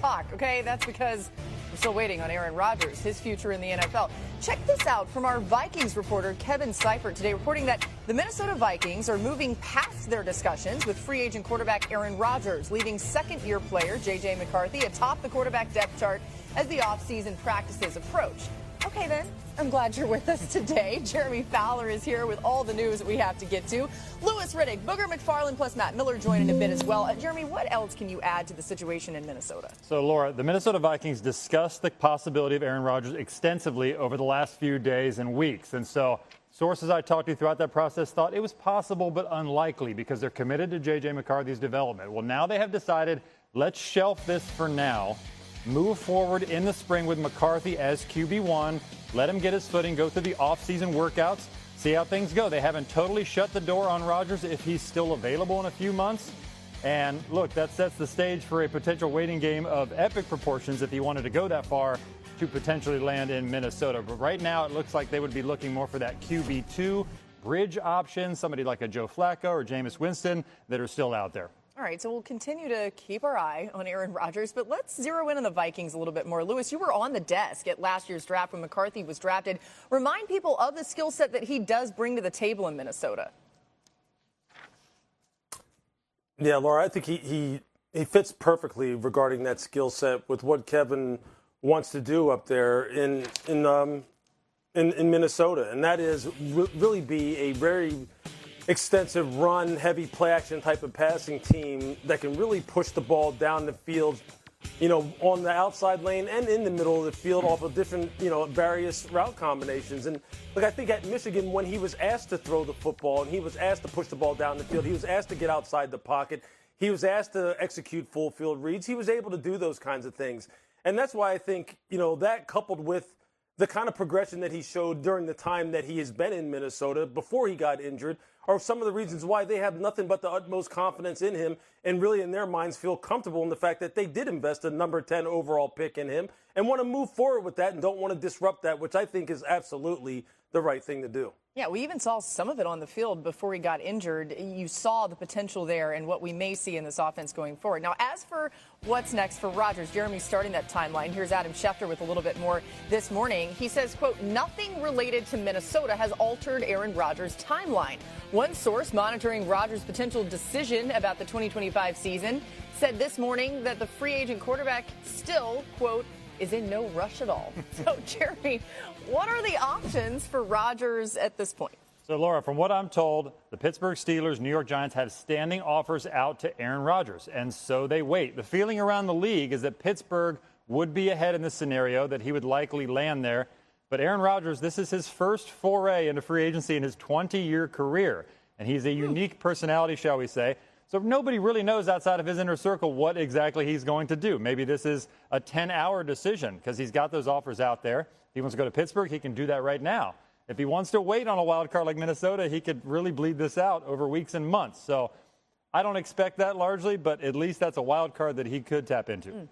talk, okay? That's because we're still waiting on Aaron Rodgers, his future in the NFL. Check this out from our Vikings reporter, Kevin Seifert, today, reporting that the Minnesota Vikings are moving past their discussions with free agent quarterback Aaron Rodgers, leaving second-year player J.J. McCarthy atop the quarterback depth chart as the offseason practices approach. Okay, then, I'm glad you're with us today. Jeremy Fowler is here with all the news that we have to get to. Lewis Riddick, Booger McFarland, plus Matt Miller join in a bit as well. Jeremy, what else can you add to the situation in Minnesota? So, Laura, the Minnesota Vikings discussed the possibility of Aaron Rodgers extensively over the last few days and weeks. And so sources I talked to throughout that process thought it was possible but unlikely because they're committed to J.J. McCarthy's development. Well, now they have decided, let's shelf this for now. Move forward in the spring with McCarthy as QB1. Let him get his footing, go through the offseason workouts, see how things go. They haven't totally shut the door on Rodgers if he's still available in a few months. And look, that sets the stage for a potential waiting game of epic proportions if he wanted to go that far to potentially land in Minnesota. But right now, it looks like they would be looking more for that QB2 bridge option, somebody like a Joe Flacco or Jameis Winston that are still out there. All right, so we'll continue to keep our eye on Aaron Rodgers, but let's zero in on the Vikings a little bit more. Lewis, you were on the desk at last year's draft when McCarthy was drafted. Remind people of the skill set that he does bring to the table in Minnesota. Yeah, Laura, I think he fits perfectly regarding that skill set with what Kevin wants to do up there in Minnesota, and that is really be a very extensive run, heavy play action type of passing team that can really push the ball down the field, on the outside lane and in the middle of the field off of different, various route combinations. And look, I think at Michigan, when he was asked to throw the football and he was asked to push the ball down the field, he was asked to get outside the pocket, he was asked to execute full field reads, he was able to do those kinds of things. And that's why I think, that coupled with the kind of progression that he showed during the time that he has been in Minnesota before he got injured are some of the reasons why they have nothing but the utmost confidence in him and really in their minds feel comfortable in the fact that they did invest a number 10 overall pick in him and want to move forward with that and don't want to disrupt that, which I think is absolutely the right thing to do. Yeah, we even saw some of it on the field before he got injured. You saw the potential there and what we may see in this offense going forward. Now, as for what's next for Rodgers, Jeremy's starting that timeline. Here's Adam Schefter with a little bit more this morning. He says, quote, nothing related to Minnesota has altered Aaron Rodgers' timeline. One source monitoring Rodgers' potential decision about the 2025 season said this morning that the free agent quarterback still, quote, is in no rush at all. So, Jeremy, what are the options for Rodgers at this point? So, Laura, from what I'm told, the Pittsburgh Steelers, New York Giants have standing offers out to Aaron Rodgers, and so they wait. The feeling around the league is that Pittsburgh would be ahead in this scenario, that he would likely land there. But Aaron Rodgers, this is his first foray into free agency in his 20-year career, and he's a unique personality, shall we say. So nobody really knows outside of his inner circle what exactly he's going to do. Maybe this is a 10-hour decision because he's got those offers out there. If he wants to go to Pittsburgh, he can do that right now. If he wants to wait on a wild card like Minnesota, he could really bleed this out over weeks and months. So I don't expect that largely, but at least that's a wild card that he could tap into.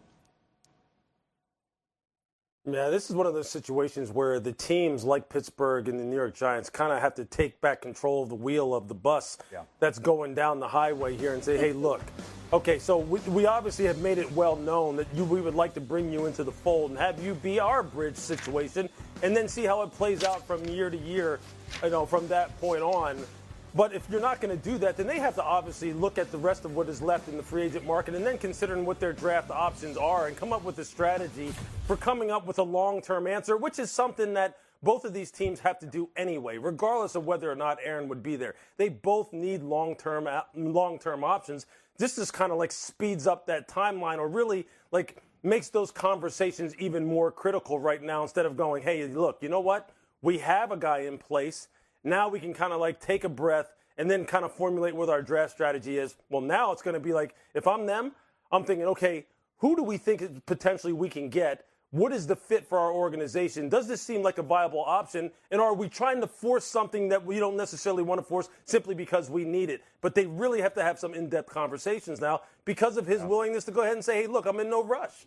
Yeah, this is one of those situations where the teams like Pittsburgh and the New York Giants kind of have to take back control of the wheel of the bus that's going down the highway here and say, hey, look, okay, so we obviously have made it well known that we would like to bring you into the fold and have you be our bridge situation and then see how it plays out from year to year, from that point on. But if you're not going to do that, then they have to obviously look at the rest of what is left in the free agent market and then considering what their draft options are and come up with a strategy for coming up with a long-term answer, which is something that both of these teams have to do anyway, regardless of whether or not Aaron would be there. They both need long-term options. This just kind of like speeds up that timeline or really like makes those conversations even more critical right now instead of going, hey, look, you know what? We have a guy in place. Now we can kind of like take a breath and then kind of formulate what our draft strategy is. Well, now it's going to be like, if I'm them, I'm thinking, okay, who do we think potentially we can get? What is the fit for our organization? Does this seem like a viable option? And are we trying to force something that we don't necessarily want to force simply because we need it? But they really have to have some in-depth conversations now because of his willingness to go ahead and say, hey, look, I'm in no rush.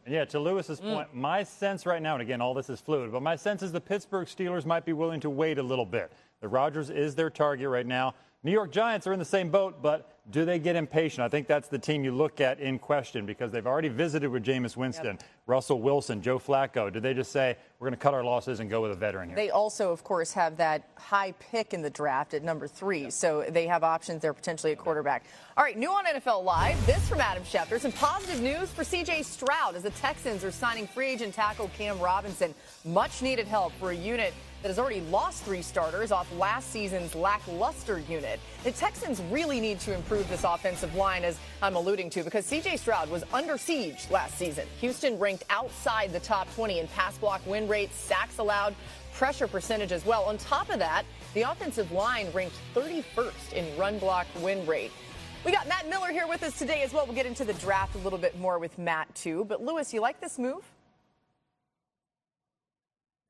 Yeah, to Lewis's point, my sense right now, and again, all this is fluid, but my sense is the Pittsburgh Steelers might be willing to wait a little bit. The Rodgers is their target right now. New York Giants are in the same boat, but Do they get impatient? I think that's the team you look at in question because they've already visited with Jameis Winston, Russell Wilson, Joe Flacco. Do they just say, we're going to cut our losses and go with a veteran here? They also, of course, have that high pick in the draft at number 3, so they have options there potentially at quarterback. All right, new on NFL Live, this from Adam Schefter. Some positive news for C.J. Stroud as the Texans are signing free agent tackle Cam Robinson. Much needed help for a unit that has already lost 3 starters off last season's lackluster unit. The Texans really need to improve this offensive line, as I'm alluding to, because C.J. Stroud was under siege last season. Houston ranked outside the top 20 in pass block win rates, sacks allowed, pressure percentage as well. On top of that, the offensive line ranked 31st in run block win rate. We got Matt Miller here with us today as well. We'll get into the draft a little bit more with Matt, too. But, Lewis, you like this move?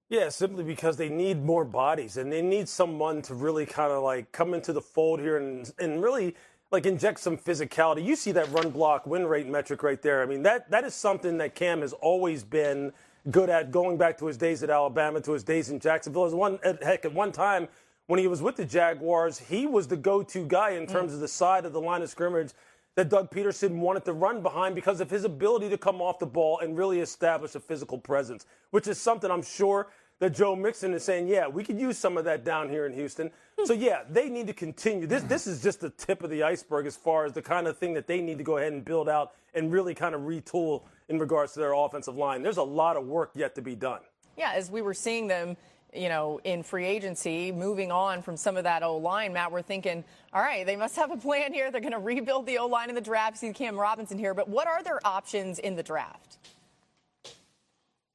Yeah, simply because they need more bodies and they need someone to really kind of like come into the fold here and really like inject some physicality. You see that run block win rate metric right there. I mean, that is something that Cam has always been good at, going back to his days at Alabama, to his days in Jacksonville. At one time when he was with the Jaguars, he was the go-to guy in terms of the side of the line of scrimmage that Doug Peterson wanted to run behind because of his ability to come off the ball and really establish a physical presence, which is something I'm sure that Joe Mixon is saying, yeah, we could use some of that down here in Houston. So, yeah, they need to continue. This is just the tip of the iceberg as far as the kind of thing that they need to go ahead and build out and really kind of retool in regards to their offensive line. There's a lot of work yet to be done. Yeah, as we were seeing them, in free agency, moving on from some of that O-line, Matt, we're thinking, all right, they must have a plan here. They're going to rebuild the O-line in the draft, see Cam Robinson here. But what are their options in the draft?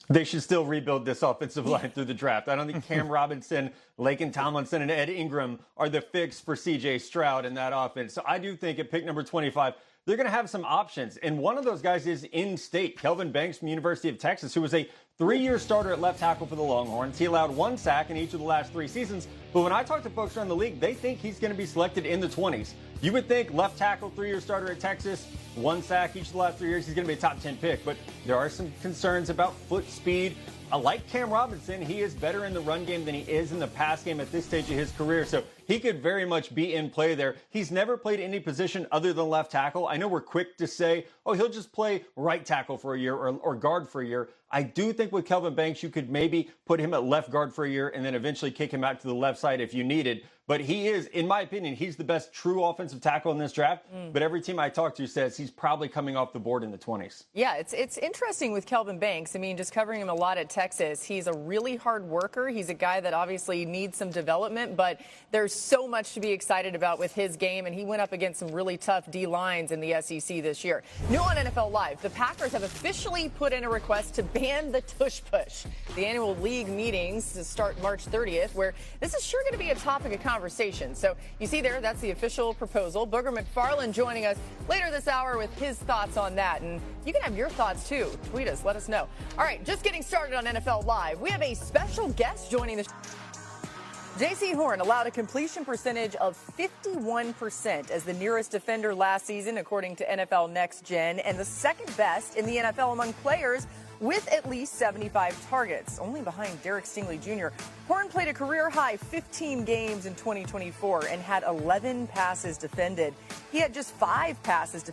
They should still rebuild this offensive line through the draft. I don't think Cam Robinson, Laken Tomlinson, and Ed Ingram are the fix for C.J. Stroud in that offense. So I do think at pick number 25, they're going to have some options. And one of those guys is in-state, Kelvin Banks from the University of Texas, who was a 3-year starter at left tackle for the Longhorns. He allowed 1 sack in each of the last 3 seasons. But when I talk to folks around the league, they think he's going to be selected in the 20s. You would think left tackle, 3-year starter at Texas, 1 sack each of the last 3 years, he's going to be a top 10 pick. But there are some concerns about foot speed. I like Cam Robinson. He is better in the run game than he is in the pass game at this stage of his career. So he could very much be in play there. He's never played any position other than left tackle. I know we're quick to say, oh, he'll just play right tackle for a year or guard for a year. I do think with Kelvin Banks, you could maybe put him at left guard for a year and then eventually kick him out to the left side if you needed. But he is, in my opinion, he's the best true offensive tackle in this draft. But every team I talk to says he's probably coming off the board in the 20s. Yeah, it's interesting with Kelvin Banks. I mean, just covering him a lot at Texas, he's a really hard worker. He's a guy that obviously needs some development, but there's so much to be excited about with his game, and he went up against some really tough D-lines in the SEC this year. New on NFL Live, the Packers have officially put in a request to ban the tush push. The annual league meetings to start March 30th, where this is sure going to be a topic of conversation. So you see there, that's the official proposal. Booger McFarland joining us later this hour with his thoughts on that. And you can have your thoughts too. Tweet us, let us know. All right, just getting started on NFL Live. We have a special guest joining the show. J.C. Horn allowed a completion percentage of 51% as the nearest defender last season, according to NFL Next Gen, and the second best in the NFL among players with at least 75 targets, only behind Derek Stingley Jr. Horn played a career-high 15 games in 2024 and had 11 passes defended. He had just 5 passes defended